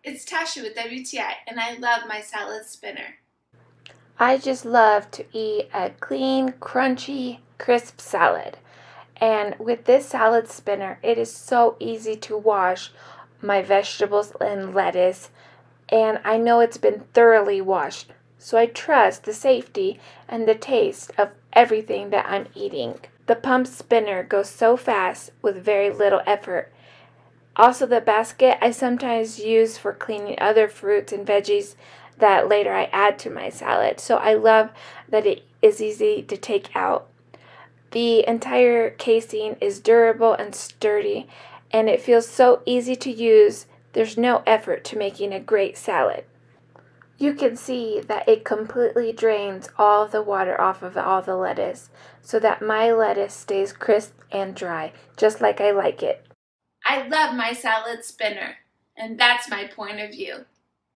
it's Tasha with WTI, and I love my salad spinner. I just love to eat a clean, crunchy, crisp salad. And with this salad spinner, it is so easy to wash my vegetables and lettuce, and I know it's been thoroughly washed, so I trust the safety and the taste of everything that I'm eating. The pump spinner goes so fast with very little effort. Also, the basket I sometimes use for cleaning other fruits and veggies that later I add to my salad, so I love that it is easy to take out. The entire casing is durable and sturdy, and it feels so easy to use. There's no effort to making a great salad. You can see that it completely drains all the water off of all the lettuce, so that my lettuce stays crisp and dry, just like I like it. I love my salad spinner, and that's my point of view.